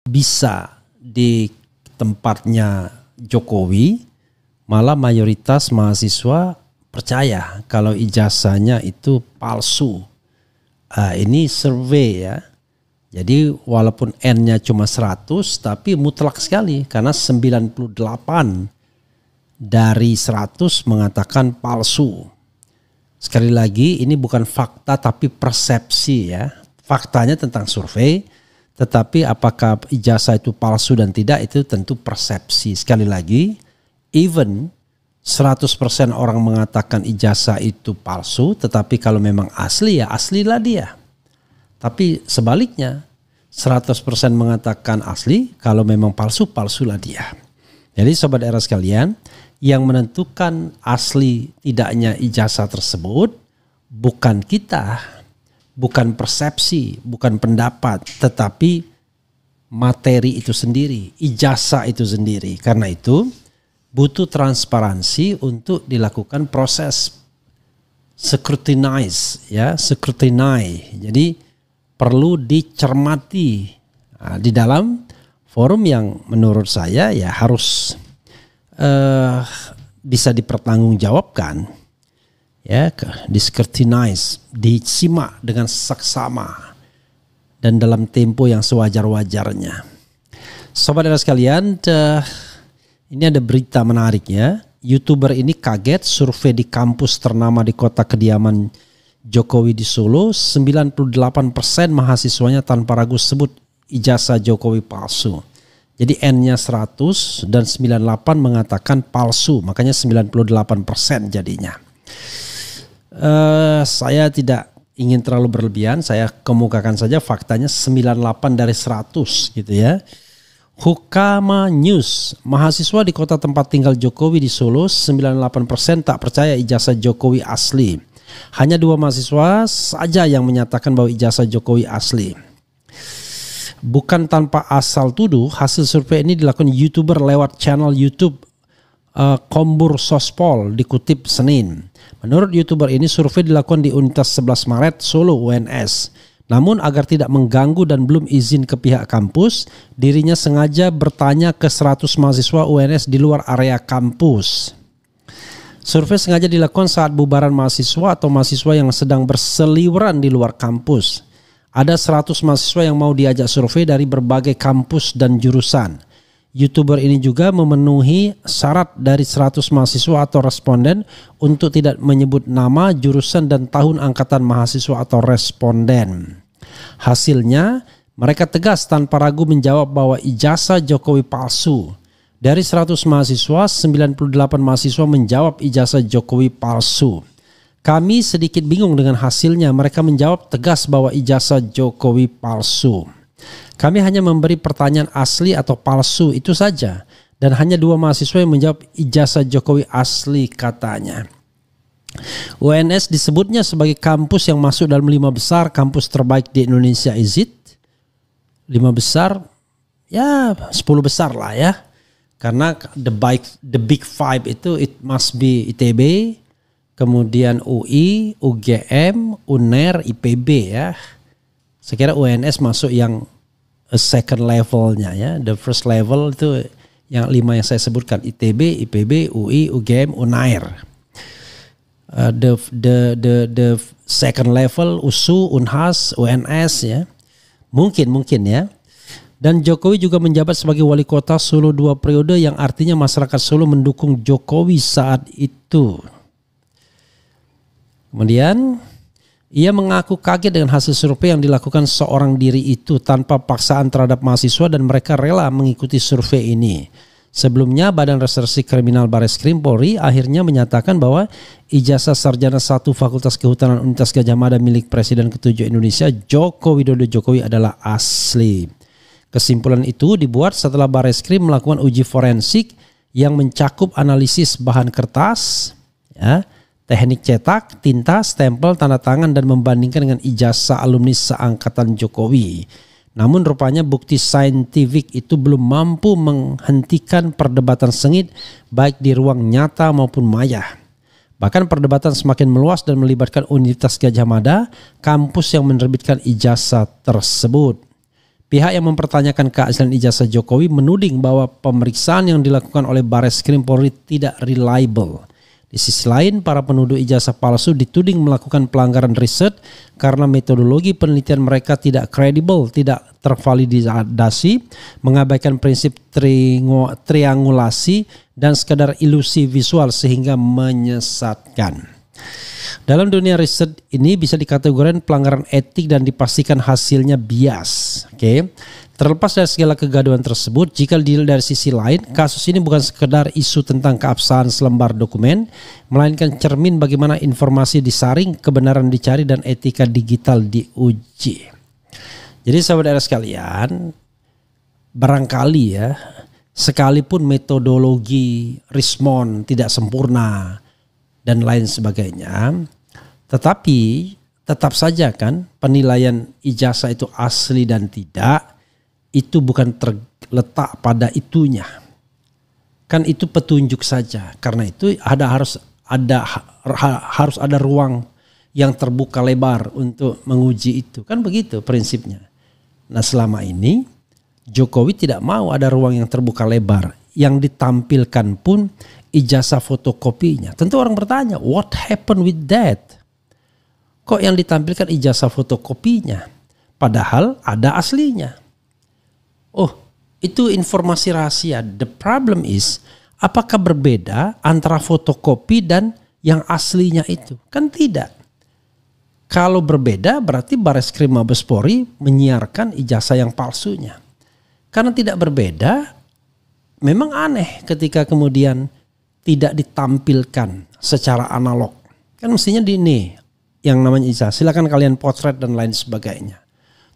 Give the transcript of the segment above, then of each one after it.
bisa di tempatnya Jokowi, malah mayoritas mahasiswa percaya kalau ijazahnya itu palsu. Ini survei ya. Jadi walaupun N-nya cuma 100 tapi mutlak sekali karena 98 dari 100 mengatakan palsu. Sekali lagi ini bukan fakta tapi persepsi ya. Faktanya tentang survei, tetapi apakah ijazah itu palsu dan tidak itu tentu persepsi. Sekali lagi, even 100% orang mengatakan ijazah itu palsu, tetapi kalau memang asli ya aslilah dia. Tapi sebaliknya 100% mengatakan asli, kalau memang palsu, palsulah dia. Jadi sobat era sekalian, yang menentukan asli tidaknya ijazah tersebut bukan kita, bukan persepsi, bukan pendapat, tetapi materi itu sendiri, ijazah itu sendiri. Karena itu butuh transparansi untuk dilakukan proses scrutinize ya, scrutiny. Jadi perlu dicermati di dalam forum yang menurut saya ya harus bisa dipertanggungjawabkan ya, di-scrutinize, disimak dengan saksama dan dalam tempo yang sewajar-wajarnya. Sobat era sekalian, ini ada berita menarik ya. YouTuber ini kaget survei di kampus ternama di kota kediaman Jokowi di Solo, 98% mahasiswanya tanpa ragu sebut ijazah Jokowi palsu. Jadi N-nya 100 dan 98 mengatakan palsu, makanya 98% jadinya. Saya tidak ingin terlalu berlebihan, saya kemukakan saja faktanya 98 dari 100 gitu ya. Hukama News, mahasiswa di kota tempat tinggal Jokowi di Solo, 98% tak percaya ijazah Jokowi asli. Hanya 2 mahasiswa saja yang menyatakan bahwa ijazah Jokowi asli. Bukan tanpa asal tuduh, hasil survei ini dilakukan YouTuber lewat channel YouTube Kombur Sospol, dikutip Senin. Menurut YouTuber ini, survei dilakukan di Universitas 11 Maret Solo UNS. Namun agar tidak mengganggu dan belum izin ke pihak kampus, dirinya sengaja bertanya ke 100 mahasiswa UNS di luar area kampus. Survei sengaja dilakukan saat bubaran mahasiswa atau mahasiswa yang sedang berseliweran di luar kampus. Ada 100 mahasiswa yang mau diajak survei dari berbagai kampus dan jurusan. YouTuber ini juga memenuhi syarat dari 100 mahasiswa atau responden untuk tidak menyebut nama, jurusan, dan tahun angkatan mahasiswa atau responden. Hasilnya, mereka tegas tanpa ragu menjawab bahwa ijazah Jokowi palsu. Dari 100 mahasiswa, 98 mahasiswa menjawab ijazah Jokowi palsu. Kami sedikit bingung dengan hasilnya. Mereka menjawab tegas bahwa ijazah Jokowi palsu. Kami hanya memberi pertanyaan asli atau palsu itu saja. Dan hanya 2 mahasiswa yang menjawab ijazah Jokowi asli, katanya. UNS disebutnya sebagai kampus yang masuk dalam 5 besar kampus terbaik di Indonesia. Is it? 5 besar? Ya 10 besar lah ya. Karena the big five itu it must be ITB, kemudian UI, UGM, UNER, IPB ya. Saya kira UNS masuk yang second levelnya ya. The first level itu yang 5 yang saya sebutkan, ITB, IPB, UI, UGM, UNAIR. The second level USU, UNHAS, UNS ya. Mungkin ya. Dan Jokowi juga menjabat sebagai wali kota Solo 2 periode, yang artinya masyarakat Solo mendukung Jokowi saat itu. Kemudian ia mengaku kaget dengan hasil survei yang dilakukan seorang diri itu tanpa paksaan terhadap mahasiswa dan mereka rela mengikuti survei ini. Sebelumnya Badan Reserse Kriminal Bareskrim Polri akhirnya menyatakan bahwa ijazah sarjana 1 Fakultas Kehutanan Universitas Gadjah Mada milik Presiden ke-7 Indonesia Joko Widodo Jokowi adalah asli. Kesimpulan itu dibuat setelah Bareskrim melakukan uji forensik yang mencakup analisis bahan kertas, ya, teknik cetak, tinta, stempel, tanda tangan, dan membandingkan dengan ijazah alumni seangkatan Jokowi. Namun rupanya bukti saintifik itu belum mampu menghentikan perdebatan sengit baik di ruang nyata maupun maya. Bahkan perdebatan semakin meluas dan melibatkan Universitas Gadjah Mada, kampus yang menerbitkan ijazah tersebut. Pihak yang mempertanyakan keaslian ijazah Jokowi menuding bahwa pemeriksaan yang dilakukan oleh Bareskrim Polri tidak reliable. Di sisi lain, para penuduh ijazah palsu dituding melakukan pelanggaran riset karena metodologi penelitian mereka tidak kredibel, tidak tervalidasi, mengabaikan prinsip triangulasi, dan sekadar ilusi visual sehingga menyesatkan. Dalam dunia riset ini bisa dikategorikan pelanggaran etik dan dipastikan hasilnya bias. Terlepas dari segala kegaduhan tersebut, jika dilihat dari sisi lain, kasus ini bukan sekedar isu tentang keabsahan selembar dokumen, melainkan cermin bagaimana informasi disaring, kebenaran dicari, dan etika digital diuji. Jadi saudara sekalian, barangkali ya, sekalipun metodologi Rismond tidak sempurna dan lain sebagainya, tetapi tetap saja kan penilaian ijazah itu asli dan tidak, itu bukan terletak pada itunya. Kan itu petunjuk saja. Karena itu harus ada ruang yang terbuka lebar untuk menguji itu. Kan begitu prinsipnya. Nah, selama ini Jokowi tidak mau ada ruang yang terbuka lebar. Yang ditampilkan pun ijazah fotokopinya. Tentu orang bertanya, what happened with that? Kok yang ditampilkan ijazah fotokopinya? Padahal ada aslinya. Oh, itu informasi rahasia. The problem is, apakah berbeda antara fotokopi dan yang aslinya itu? Kan tidak. Kalau berbeda berarti Bareskrim Mabes Polri menyiarkan ijazah yang palsunya. Karena tidak berbeda, memang aneh ketika kemudian tidak ditampilkan secara analog. Kan mestinya di ini yang namanya ijazah. Silakan kalian potret dan lain sebagainya.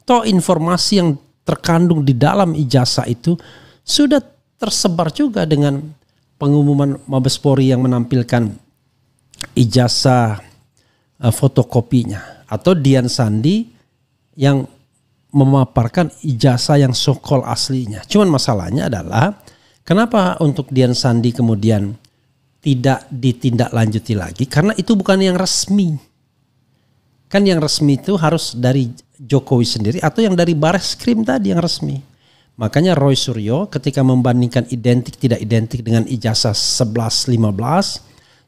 Toh informasi yang terkandung di dalam ijazah itu sudah tersebar juga dengan pengumuman Mabes Polri yang menampilkan ijazah fotokopinya, atau Dian Sandi yang memaparkan ijazah yang so-called aslinya. Cuman masalahnya adalah kenapa untuk Dian Sandi kemudian tidak ditindaklanjuti lagi, karena itu bukan yang resmi. Kan yang resmi itu harus dari Jokowi sendiri atau yang dari Bareskrim tadi yang resmi. Makanya Roy Suryo ketika membandingkan identik tidak identik dengan ijazah 1115,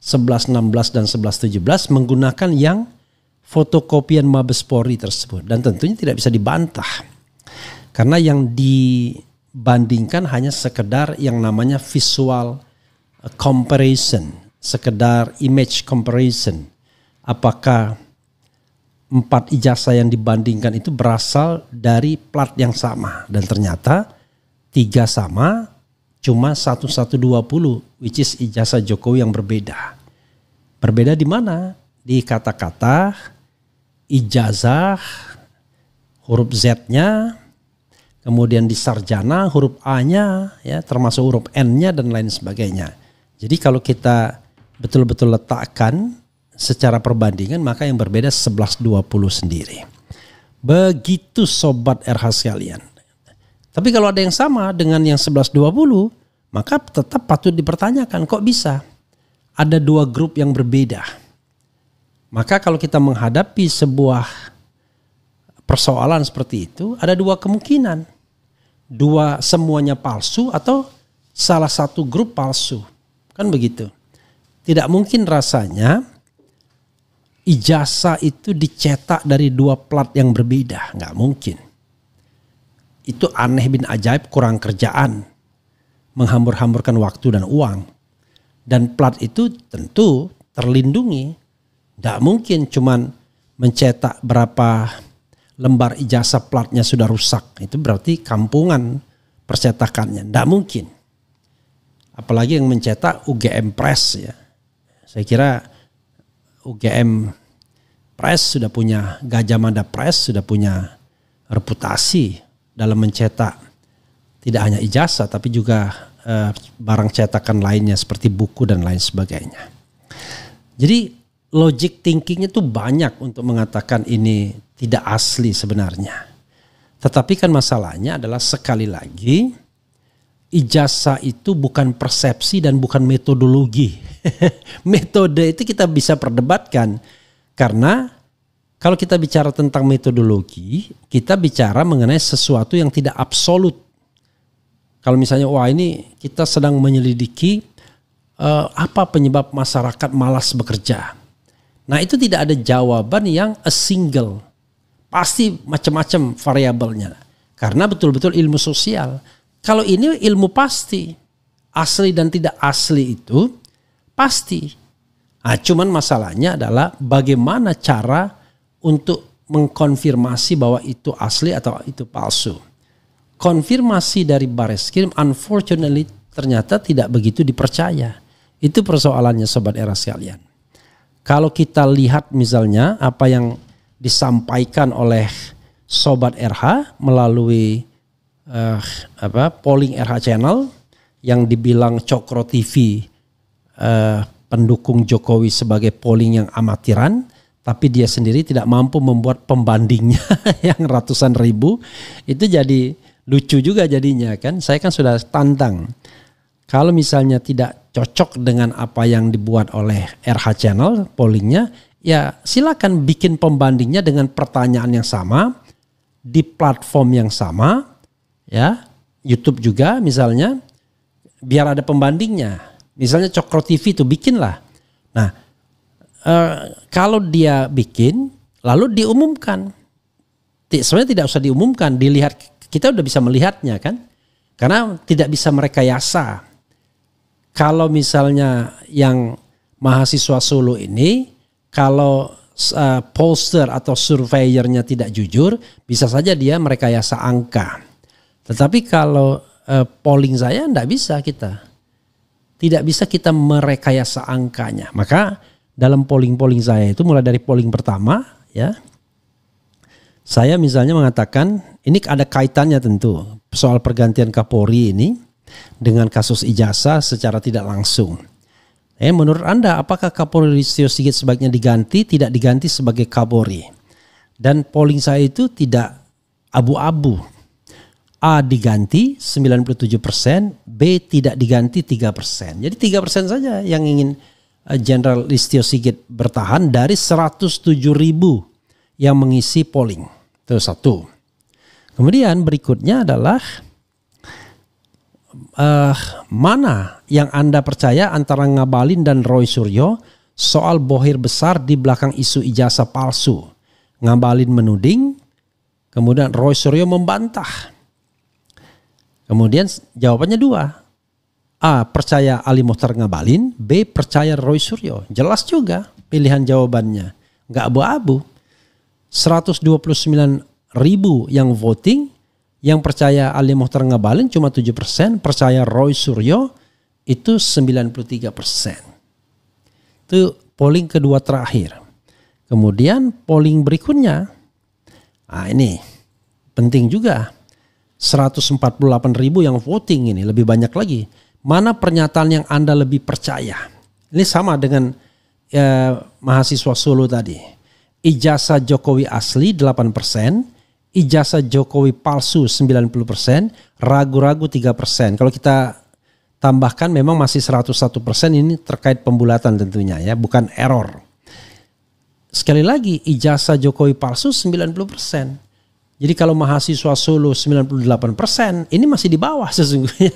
1116 dan 1117 menggunakan yang fotokopian Mabes Polri tersebut, dan tentunya tidak bisa dibantah. Karena yang dibandingkan hanya sekedar yang namanya visual comparison, sekedar image comparison. Apakah 4 ijazah yang dibandingkan itu berasal dari plat yang sama, dan ternyata 3 sama, cuma 1120 which is ijazah Jokowi yang berbeda. Berbeda di mana? Di kata-kata ijazah huruf Z-nya, kemudian di sarjana huruf A-nya, ya, termasuk huruf N-nya dan lain sebagainya. Jadi kalau kita betul-betul letakkan secara perbandingan, maka yang berbeda 1120 sendiri. Begitu sobat RH sekalian. Tapi kalau ada yang sama dengan yang 1120, maka tetap patut dipertanyakan, kok bisa ada 2 grup yang berbeda. Maka kalau kita menghadapi sebuah persoalan seperti itu, ada 2 kemungkinan. 2 semuanya palsu atau salah satu grup palsu. Kan begitu. Tidak mungkin rasanya ijazah itu dicetak dari 2 plat yang berbeda. Nggak mungkin. Itu aneh bin ajaib, kurang kerjaan. Menghambur-hamburkan waktu dan uang. Dan plat itu tentu terlindungi. Nggak mungkin cuman mencetak berapa lembar ijazah platnya sudah rusak. Itu berarti kampungan percetakannya. Nggak mungkin. Apalagi yang mencetak UGM Press ya. Saya kira UGM Press sudah punya, Gajah Mada Press sudah punya reputasi dalam mencetak tidak hanya ijazah tapi juga barang cetakan lainnya seperti buku dan lain sebagainya. Jadi logic thinkingnya tuh banyak untuk mengatakan ini tidak asli sebenarnya. Tetapi kan masalahnya adalah sekali lagi ijazah itu bukan persepsi dan bukan metodologi. Metode itu kita bisa perdebatkan. Karena Kalau kita bicara tentang metodologi, kita bicara mengenai sesuatu yang tidak absolut. Kalau misalnya, wah ini kita sedang menyelidiki apa penyebab masyarakat malas bekerja. Nah itu tidak ada jawaban yang a single. Pasti macam-macam variabelnya. Karena betul-betul ilmu sosial. Kalau ini ilmu pasti. Asli dan tidak asli itu pasti. Nah, cuman masalahnya adalah bagaimana cara untuk mengkonfirmasi bahwa itu asli atau itu palsu. Konfirmasi dari Bareskrim unfortunately ternyata tidak begitu dipercaya. Itu persoalannya Sobat Era sekalian. Kalau kita lihat misalnya apa yang disampaikan oleh Sobat RH melalui polling RH channel yang dibilang Cokro TV pendukung Jokowi sebagai polling yang amatiran, tapi dia sendiri tidak mampu membuat pembandingnya yang ratusan ribu, itu jadi lucu juga jadinya kan. Saya kan sudah tantang. Kalau misalnya tidak cocok dengan apa yang dibuat oleh RH Channel pollingnya, ya silakan bikin pembandingnya dengan pertanyaan yang sama di platform yang sama, ya YouTube juga misalnya, biar ada pembandingnya. Misalnya Cokro TV itu bikinlah. Nah, kalau dia bikin lalu diumumkan, sebenarnya tidak usah diumumkan, dilihat, kita udah bisa melihatnya kan, karena tidak bisa merekayasa. Kalau misalnya yang mahasiswa Solo ini, kalau pollster atau surveyornya tidak jujur, bisa saja dia merekayasa angka. Tetapi kalau polling saya tidak bisa kita. Tidak bisa kita merekayasa angkanya. Maka dalam polling-polling saya itu mulai dari polling pertama ya. Saya misalnya mengatakan ini ada kaitannya tentu soal pergantian Kapolri ini dengan kasus ijazah secara tidak langsung. Menurut Anda apakah Kapolri Listio Sigit sebaiknya diganti, tidak diganti sebagai Kapolri? Dan polling saya itu tidak abu-abu. A diganti 97%, B tidak diganti 3%. Jadi 3% saja yang ingin Jenderal Listio Sigit bertahan dari 107.000 yang mengisi polling. Itu satu. Kemudian berikutnya adalah mana yang Anda percaya antara Ngabalin dan Roy Suryo soal bohir besar di belakang isu ijazah palsu. Ngabalin menuding, kemudian Roy Suryo membantah. Kemudian jawabannya dua. A. Percaya Ali Mokhtar Ngabalin. B. Percaya Roy Suryo. Jelas juga pilihan jawabannya. Nggak abu-abu. 129.000 yang voting. Yang percaya Ali Mokhtar Ngabalin cuma 7%. Percaya Roy Suryo itu 93%. Itu polling kedua terakhir. Kemudian polling berikutnya. Nah ini penting juga. 148.000 yang voting ini, lebih banyak lagi. Mana pernyataan yang Anda lebih percaya? Ini sama dengan mahasiswa Solo tadi. Ijazah Jokowi asli 8%, ijazah Jokowi palsu 90%, ragu-ragu 3%. Kalau kita tambahkan memang masih 101%, ini terkait pembulatan tentunya ya, bukan error. Sekali lagi ijazah Jokowi palsu 90%. Jadi kalau mahasiswa Solo 98%, ini masih di bawah sesungguhnya.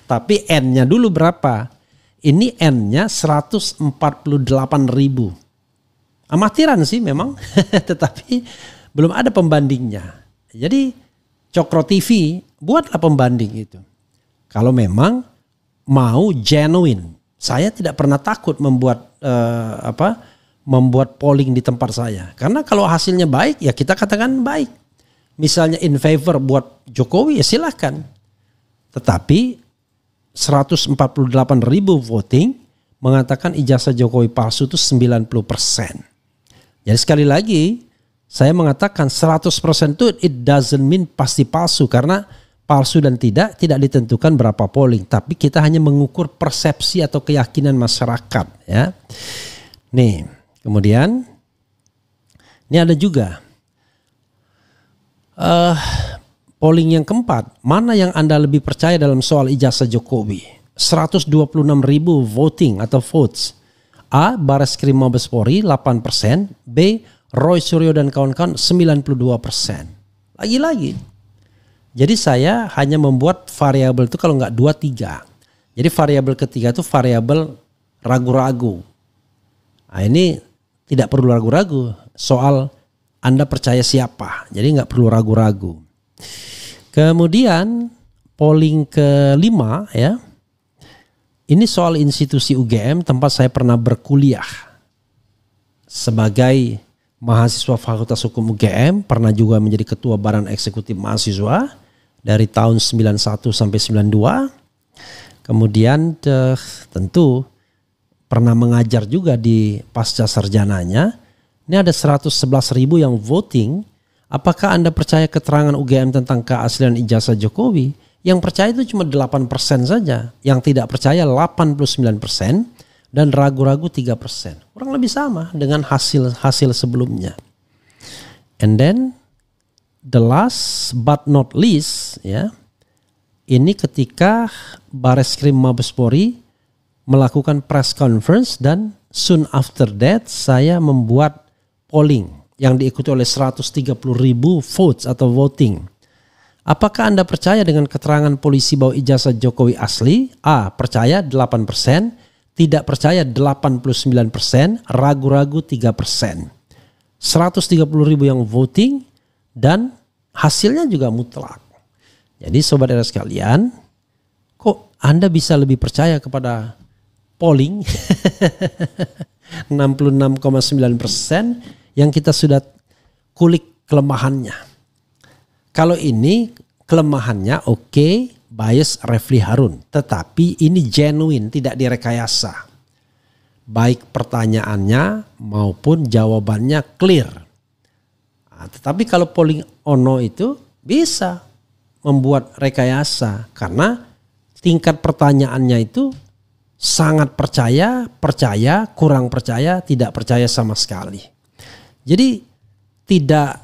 Tapi N-nya dulu berapa? Ini N-nya 148.000. Amatiran sih memang, tetapi belum ada pembandingnya. Jadi Cokro TV buatlah pembanding itu. Kalau memang mau genuine, saya tidak pernah takut membuat membuat polling di tempat saya. Karena kalau hasilnya baik, ya kita katakan baik. Misalnya in favor buat Jokowi ya silakan. Tetapi 148.000 voting mengatakan ijazah Jokowi palsu itu 90%. Jadi sekali lagi saya mengatakan 100% itu it doesn't mean pasti palsu. Karena palsu dan tidak ditentukan berapa polling. Tapi kita hanya mengukur persepsi atau keyakinan masyarakat ya. Nih kemudian ini ada juga polling yang keempat, mana yang Anda lebih percaya dalam soal ijazah Jokowi? 126.000 voting atau votes. A. Bareskrim Mabes Polri 8%, B. Roy Suryo dan kawan-kawan 92%. Lagi-lagi. Jadi saya hanya membuat variabel itu kalau nggak 2, 3. Jadi variabel ketiga itu variabel ragu-ragu. Nah ini tidak perlu ragu-ragu soal Anda percaya siapa. Jadi nggak perlu ragu-ragu. Kemudian polling kelima ya. Ini soal institusi UGM tempat saya pernah berkuliah. Sebagai mahasiswa Fakultas Hukum UGM, pernah juga menjadi ketua Badan Eksekutif Mahasiswa dari tahun 91 sampai 92. Kemudian tentu pernah mengajar juga di pasca sarjananya. Ini ada 111.000 yang voting. Apakah Anda percaya keterangan UGM tentang keaslian ijazah Jokowi? Yang percaya itu cuma 8% saja. Yang tidak percaya 89% dan ragu-ragu 3%. Kurang lebih sama dengan hasil sebelumnya. And then the last but not least ya. Ini ketika Bareskrim Mabespori melakukan press conference dan soon after that saya membuat polling yang diikuti oleh 130.000 votes atau voting. Apakah Anda percaya dengan keterangan polisi bahwa ijazah Jokowi asli? A. Percaya 8%, tidak percaya 89%, ragu-ragu 3%. 130.000 yang voting dan hasilnya juga mutlak. Jadi sobat era sekalian, kok Anda bisa lebih percaya kepada polling 66,9% yang kita sudah kulik kelemahannya. Kalau ini kelemahannya oke, bias Refli Harun, tetapi ini genuine, tidak direkayasa. Baik pertanyaannya maupun jawabannya clear. Nah, tetapi kalau polling ono itu bisa membuat rekayasa karena tingkat pertanyaannya itu sangat percaya, kurang percaya, tidak percaya sama sekali. Jadi tidak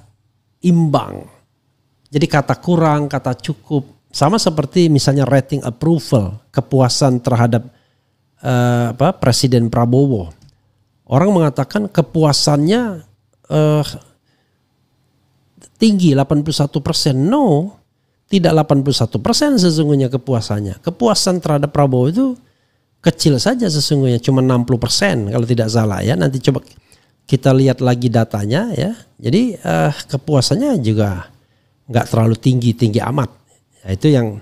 imbang. Jadi kata kurang, kata cukup, sama seperti misalnya rating approval, kepuasan terhadap Presiden Prabowo. Orang mengatakan kepuasannya tinggi 81%. No. Tidak 81% sesungguhnya kepuasannya. Kepuasan terhadap Prabowo itu kecil saja sesungguhnya, cuma 60% kalau tidak salah ya. Nanti coba kita lihat lagi datanya ya. Jadi kepuasannya juga nggak terlalu tinggi amat. Ya, itu yang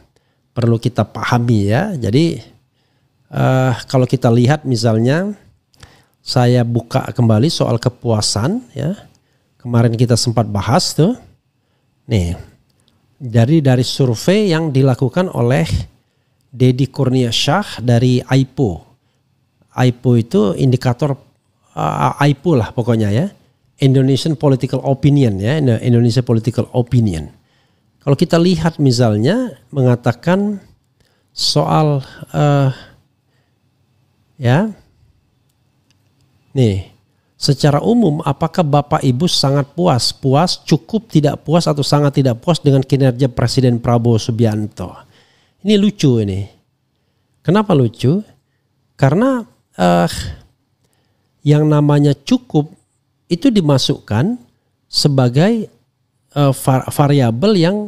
perlu kita pahami ya. Jadi kalau kita lihat misalnya saya buka kembali soal kepuasan ya. Kemarin kita sempat bahas tuh. Nih. Dari survei yang dilakukan oleh Deddy Kurnia Shah dari AIPO. AIPO itu indikator AIPO lah pokoknya ya. Indonesian Political Opinion ya, Indonesia Political Opinion. Kalau kita lihat misalnya mengatakan soal ya. Nih. Secara umum, apakah Bapak Ibu sangat puas, cukup tidak puas atau sangat tidak puas dengan kinerja Presiden Prabowo Subianto? Ini lucu ini. Kenapa lucu? Karena yang namanya cukup itu dimasukkan sebagai variabel yang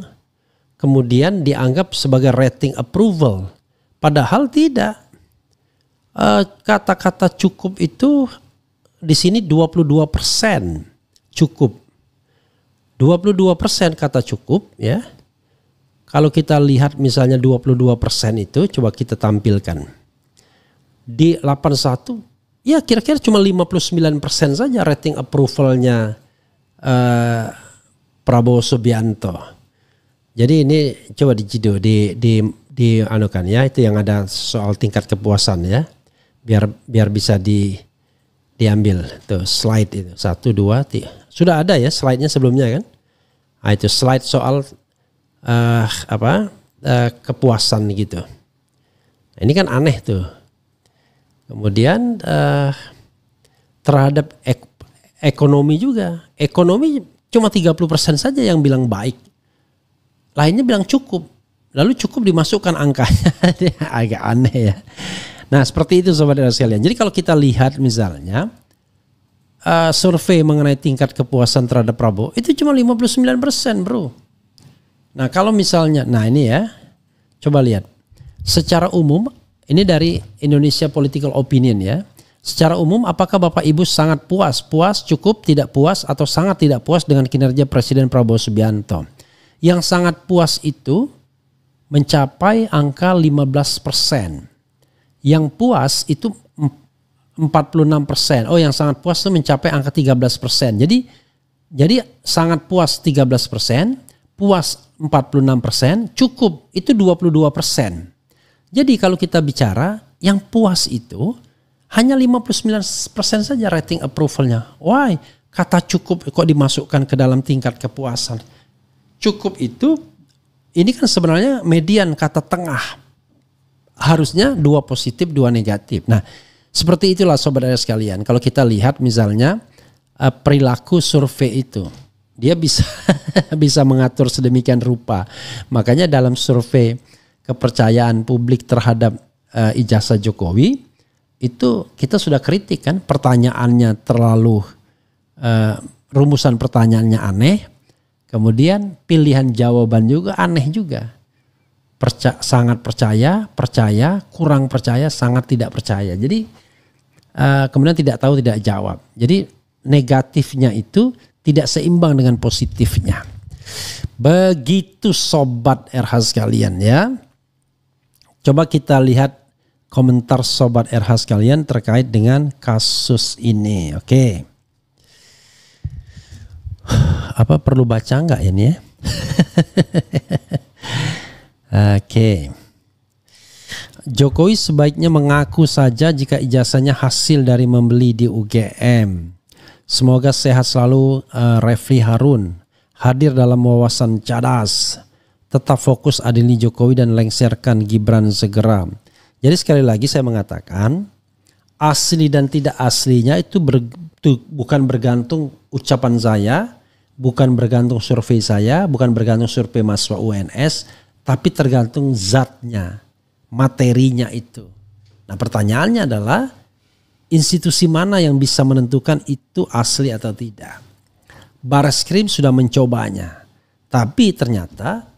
kemudian dianggap sebagai rating approval. Padahal tidak. Kata-kata cukup itu di sini 22% cukup. 22% kata cukup ya. Kalau kita lihat misalnya 22% itu coba kita tampilkan. Di 81 ya kira-kira cuma 59% saja rating approvalnya Prabowo Subianto. Jadi ini coba dijido di anukan ya, itu yang ada soal tingkat kepuasan ya. Biar bisa diambil tuh slide itu 1, 2, 3. Sudah ada ya slide-nya sebelumnya kan? Nah, itu slide soal kepuasan gitu. Nah, ini kan aneh tuh. Kemudian terhadap ekonomi juga. Ekonomi cuma 30% saja yang bilang baik. Lainnya bilang cukup. Lalu cukup dimasukkan angkanya. Agak aneh ya. Nah seperti itu sobat sekalian. Jadi kalau kita lihat misalnya survei mengenai tingkat kepuasan terhadap Prabowo itu cuma 59%, bro. Nah kalau misalnya, nah ini ya, coba lihat. Secara umum, ini dari Indonesia Political Opinion ya. Secara umum, apakah Bapak Ibu sangat puas, cukup, tidak puas, atau sangat tidak puas dengan kinerja Presiden Prabowo Subianto? Yang sangat puas itu mencapai angka 15%. Yang puas itu 46%. Oh, yang sangat puas itu mencapai angka 13%. Jadi sangat puas 13%, puas 46%, cukup itu 22%. Jadi kalau kita bicara yang puas itu hanya 59% saja rating approvalnya. Why? Kata cukup kok dimasukkan ke dalam tingkat kepuasan. Cukup itu, ini kan sebenarnya median, kata tengah. Harusnya 2 positif, 2 negatif. Nah, seperti itulah sobat ada sekalian. Kalau kita lihat misalnya perilaku survei itu, dia bisa bisa mengatur sedemikian rupa. Makanya dalam survei kepercayaan publik terhadap ijazah Jokowi, itu kita sudah kritik kan, pertanyaannya terlalu rumusan pertanyaannya aneh, kemudian pilihan jawaban juga aneh juga. Sangat percaya, kurang percaya, sangat tidak percaya. Jadi kemudian tidak tahu, tidak jawab. Jadi negatifnya itu tidak seimbang dengan positifnya. Begitu sobat RH sekalian ya. Coba kita lihat komentar sobat RH sekalian terkait dengan kasus ini. Oke. Apa perlu baca enggak ini ya? Oke. Jokowi sebaiknya mengaku saja jika ijazahnya hasil dari membeli di UGM. Semoga sehat selalu Refli Harun. Hadir dalam wawasan cadas. Tetap fokus adili Jokowi dan lengserkan Gibran segera. Jadi sekali lagi saya mengatakan asli dan tidak aslinya itu bukan bergantung ucapan saya, bukan bergantung survei saya, bukan bergantung survei mahasiswa UNS, tapi tergantung zatnya, materinya itu. Nah pertanyaannya adalah institusi mana yang bisa menentukan itu asli atau tidak. Bareskrim sudah mencobanya, tapi ternyata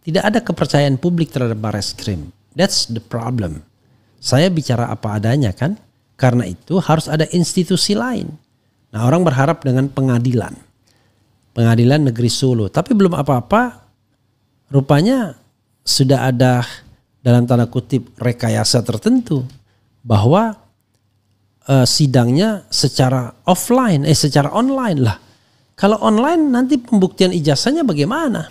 tidak ada kepercayaan publik terhadap Bareskrim. That's the problem. Saya bicara apa adanya kan. Karena itu harus ada institusi lain. Nah orang berharap dengan pengadilan. Pengadilan Negeri Solo. Tapi belum apa-apa. Rupanya sudah ada dalam tanda kutip rekayasa tertentu. Bahwa sidangnya secara offline. Secara online lah. Kalau online nanti pembuktian ijazahnya bagaimana?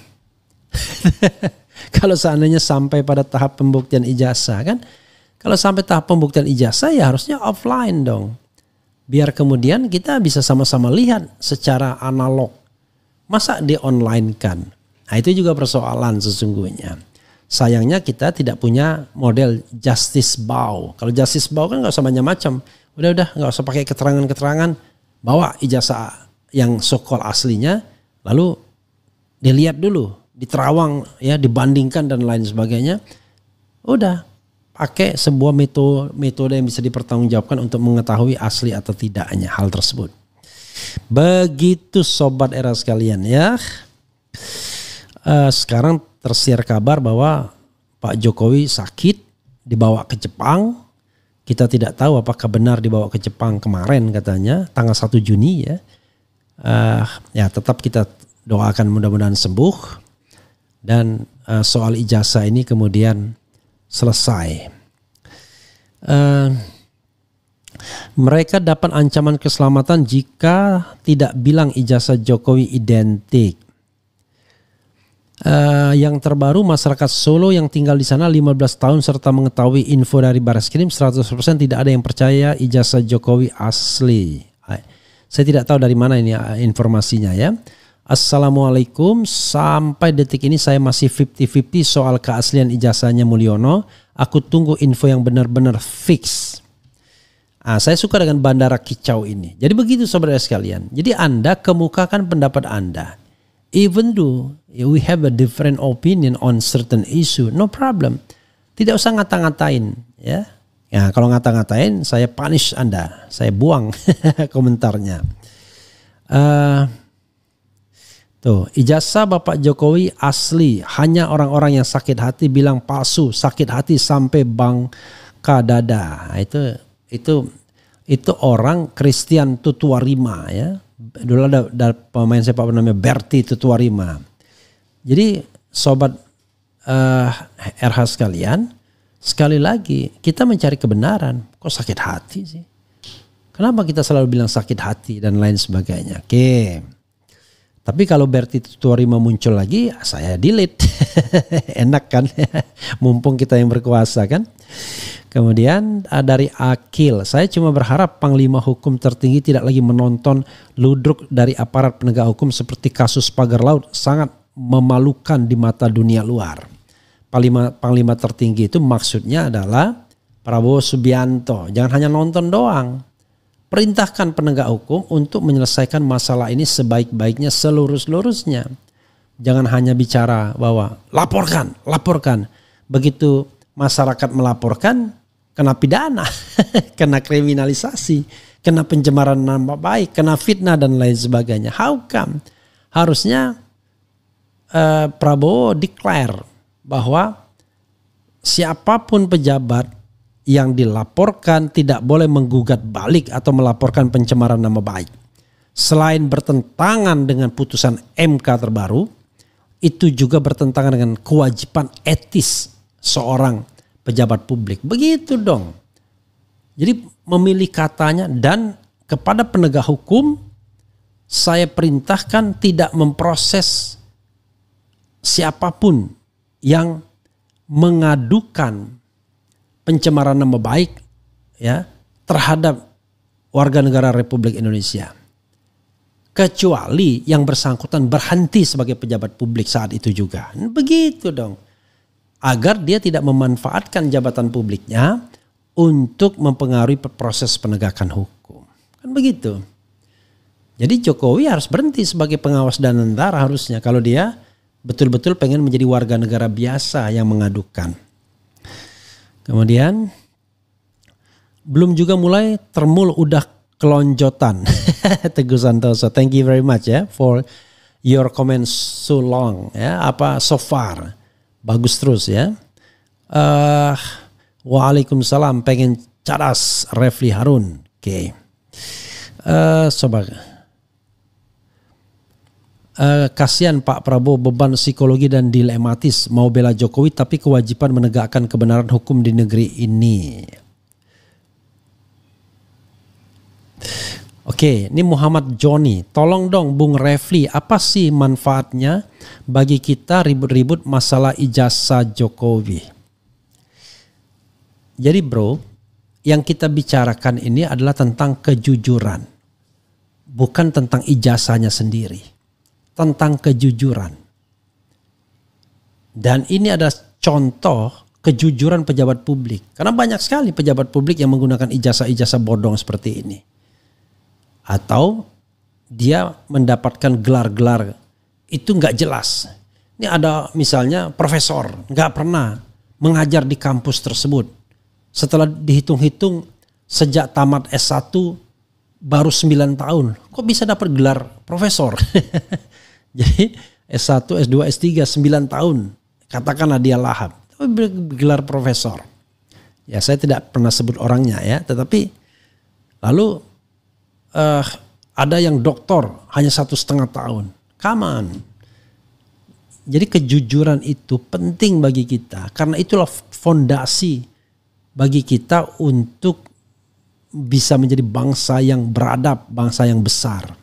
Kalau seandainya sampai pada tahap pembuktian ijazah kan, kalau sampai tahap pembuktian ijazah ya harusnya offline dong, biar kemudian kita bisa sama-sama lihat secara analog. Masa di online kan? Nah itu juga persoalan sesungguhnya. Sayangnya kita tidak punya model justice bow. Kalau justice bow kan nggak usah macam-macam, udah nggak usah pakai keterangan-keterangan, bawa ijazah yang so-called aslinya, lalu dilihat dulu, diterawang ya, dibandingkan dan lain sebagainya. Udah pakai sebuah metode yang bisa dipertanggungjawabkan untuk mengetahui asli atau tidaknya hal tersebut. Begitu sobat era sekalian ya. Sekarang tersiar kabar bahwa Pak Jokowi sakit, dibawa ke Jepang. Kita tidak tahu apakah benar dibawa ke Jepang kemarin katanya tanggal 1 Juni ya. Ya tetap kita doakan mudah-mudahan sembuh. Dan soal ijazah ini kemudian selesai. Mereka dapat ancaman keselamatan jika tidak bilang ijazah Jokowi identik. Yang terbaru, masyarakat Solo yang tinggal di sana 15 tahun serta mengetahui info dari Bareskrim 100% tidak ada yang percaya ijazah Jokowi asli. Saya tidak tahu dari mana ini informasinya ya. Assalamualaikum, sampai detik ini saya masih 50-50 soal keaslian ijazahnya Mulyono. Aku tunggu info yang benar-benar fix. Saya suka dengan bandara kicau ini. Jadi begitu saudara sekalian. Jadi Anda kemukakan pendapat Anda. Even though we have a different opinion on certain issue, no problem. Tidak usah ngata-ngatain ya. Ya, kalau ngata-ngatain saya punish Anda, saya buang komentarnya. Tuh, ijazah Bapak Jokowi asli, hanya orang-orang yang sakit hati bilang palsu, sakit hati sampai bangka dada. Itu orang Christian Tutuarima ya. Dulu ada pemain sepak bola namanya Berti Tutuarima. Jadi sobat RH sekalian, sekali lagi kita mencari kebenaran. Kok sakit hati sih? Kenapa kita selalu bilang sakit hati dan lain sebagainya? Oke. Tapi kalau Berti Tutuarima muncul lagi, saya delete. Enak kan? Mumpung kita yang berkuasa kan? Kemudian dari Akil, saya cuma berharap Panglima Hukum tertinggi tidak lagi menonton ludruk dari aparat penegak hukum seperti kasus pagar laut, sangat memalukan di mata dunia luar. Panglima tertinggi itu maksudnya adalah Prabowo Subianto. Jangan hanya nonton doang. Perintahkan penegak hukum untuk menyelesaikan masalah ini sebaik-baiknya, selurus-lurusnya. Jangan hanya bicara bahwa laporkan. Begitu masyarakat melaporkan, kena pidana, kena kriminalisasi, kena pencemaran nama baik, kena fitnah dan lain sebagainya. How come? Harusnya Prabowo declare bahwa siapapun pejabat yang dilaporkan tidak boleh menggugat balik atau melaporkan pencemaran nama baik. Selain bertentangan dengan putusan MK terbaru, itu juga bertentangan dengan kewajiban etis seorang pejabat publik. Begitu dong. Jadi memilih katanya, dan kepada penegak hukum saya perintahkan tidak memproses siapapun yang mengadukan pencemaran nama baik ya terhadap warga negara Republik Indonesia, kecuali yang bersangkutan berhenti sebagai pejabat publik saat itu juga. Begitu dong, agar dia tidak memanfaatkan jabatan publiknya untuk mempengaruhi proses penegakan hukum. Kan begitu. Jadi Jokowi harus berhenti sebagai pengawas dan tentara harusnya kalau dia betul-betul pengen menjadi warga negara biasa yang mengadukan. Kemudian belum juga mulai termul udah kelonjotan. Teguh Santoso, thank you very much ya for your comments so long ya, so far. Bagus terus ya. Waalaikumsalam, pengen cadas Refli Harun. Oke. Sobat. Kasihan Pak Prabowo, beban psikologi dan dilematis, mau bela Jokowi tapi kewajiban menegakkan kebenaran hukum di negeri ini. Oke, ini Muhammad Joni, tolong dong Bung Refli, apa sih manfaatnya bagi kita ribut-ribut masalah ijazah Jokowi? Jadi bro, yang kita bicarakan ini adalah tentang kejujuran, bukan tentang ijazahnya sendiri. Tentang kejujuran. Dan ini adalah contoh kejujuran pejabat publik. Karena banyak sekali pejabat publik yang menggunakan ijazah-ijazah bodong seperti ini. Atau dia mendapatkan gelar-gelar itu nggak jelas. Ini ada misalnya profesor, nggak pernah mengajar di kampus tersebut. Setelah dihitung-hitung sejak tamat S1 baru 9 tahun. Kok bisa dapat gelar profesor? Jadi S1, S2, S3 9 tahun. Katakanlah dia Lahap. Tapi bergelar profesor. Ya saya tidak pernah sebut orangnya ya. Tetapi lalu ada yang doktor hanya 1,5 tahun. Come on. Jadi kejujuran itu penting bagi kita. Karena itulah fondasi bagi kita untuk bisa menjadi bangsa yang beradab, bangsa yang besar.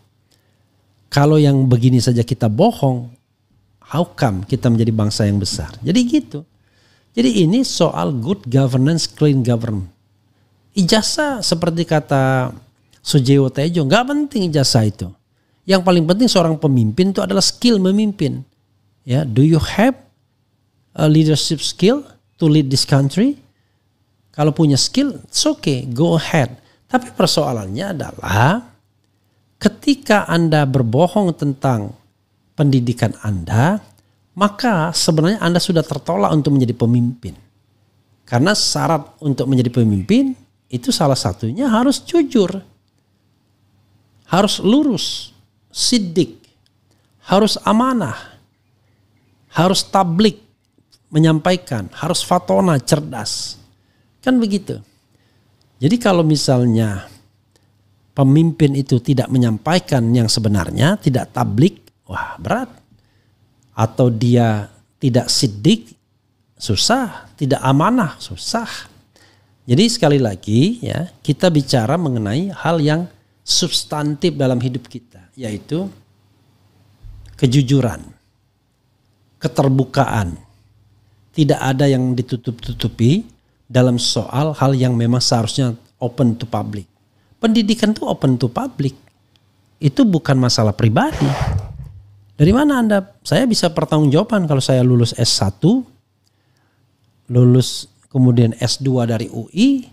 Kalau yang begini saja kita bohong, how come kita menjadi bangsa yang besar? Jadi gitu. Jadi ini soal good governance, clean government. Ijazah seperti kata Sujiwo Tejo, nggak penting ijazah itu. Yang paling penting seorang pemimpin itu adalah skill memimpin. Ya, do you have a leadership skill to lead this country? Kalau punya skill, it's okay, go ahead. Tapi persoalannya adalah ketika Anda berbohong tentang pendidikan Anda, maka sebenarnya Anda sudah tertolak untuk menjadi pemimpin. Karena syarat untuk menjadi pemimpin itu salah satunya harus jujur. Harus lurus, siddiq, harus amanah, harus tablik, menyampaikan, harus fatona, cerdas. Kan begitu. Jadi kalau misalnya pemimpin itu tidak menyampaikan yang sebenarnya, tidak tablik, wah berat. Atau dia tidak siddiq, susah. Tidak amanah, susah. Jadi sekali lagi ya, kita bicara mengenai hal yang substantif dalam hidup kita, yaitu kejujuran, keterbukaan. Tidak ada yang ditutup-tutupi dalam soal hal yang memang seharusnya open to public. Pendidikan itu open to public. Itu bukan masalah pribadi. Dari mana saya bisa pertanggungjawaban kalau saya lulus S1, lulus kemudian S2 dari UI,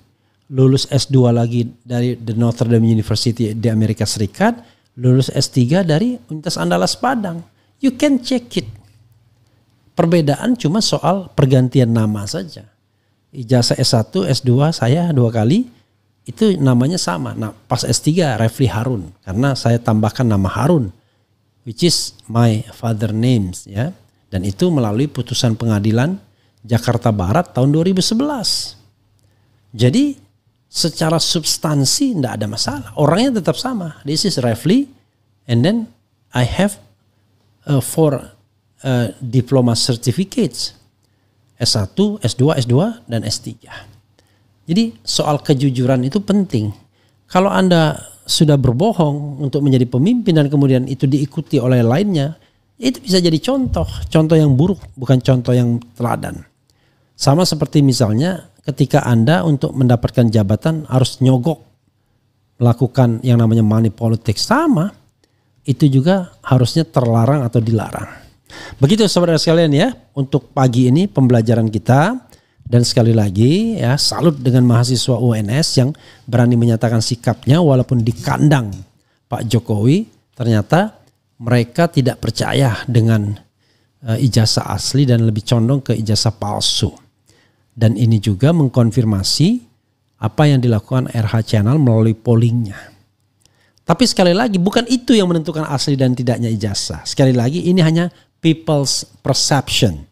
lulus S2 lagi dari The Notre Dame University di Amerika Serikat, lulus S3 dari Universitas Andalas Padang. You can check it. Perbedaan cuma soal pergantian nama saja. Ijazah S1, S2 saya 2 kali itu namanya sama. Nah, pas S3 Refli Harun karena saya tambahkan nama Harun, which is my father names ya. Dan itu melalui putusan pengadilan Jakarta Barat tahun 2011. Jadi secara substansi tidak ada masalah. Orangnya tetap sama. This is Refli, and then I have 4 diploma certificates. S1, S2, S2, dan S3. Jadi soal kejujuran itu penting. Kalau Anda sudah berbohong untuk menjadi pemimpin dan kemudian itu diikuti oleh lainnya, itu bisa jadi contoh yang buruk, bukan contoh yang teladan. Sama seperti misalnya ketika Anda untuk mendapatkan jabatan harus nyogok, melakukan yang namanya money politics, sama, itu juga harusnya terlarang atau dilarang. Begitu saudara sekalian ya, untuk pagi ini pembelajaran kita. Dan sekali lagi ya, salut dengan mahasiswa UNS yang berani menyatakan sikapnya walaupun di kandang Pak Jokowi. Ternyata mereka tidak percaya dengan ijazah asli dan lebih condong ke ijazah palsu. Dan ini juga mengkonfirmasi apa yang dilakukan RH Channel melalui pollingnya. Tapi sekali lagi bukan itu yang menentukan asli dan tidaknya ijazah. Sekali lagi ini hanya people's perception.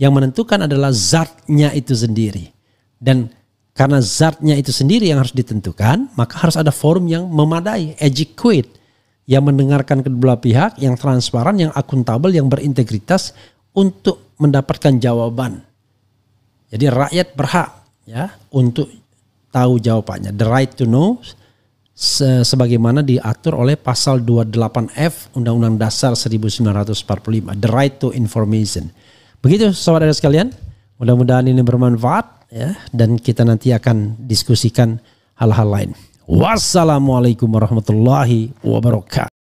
Yang menentukan adalah zatnya itu sendiri. Dan karena zatnya itu sendiri yang harus ditentukan, maka harus ada forum yang memadai, adequate, yang mendengarkan kedua pihak, yang transparan, yang akuntabel, yang berintegritas untuk mendapatkan jawaban. Jadi rakyat berhak ya untuk tahu jawabannya. The right to know sebagaimana diatur oleh pasal 28F Undang-Undang Dasar 1945. The right to information. Begitu saudara sekalian, mudah-mudahan ini bermanfaat ya, dan kita nanti akan diskusikan hal-hal lain. Wassalamualaikum warahmatullahi wabarakatuh.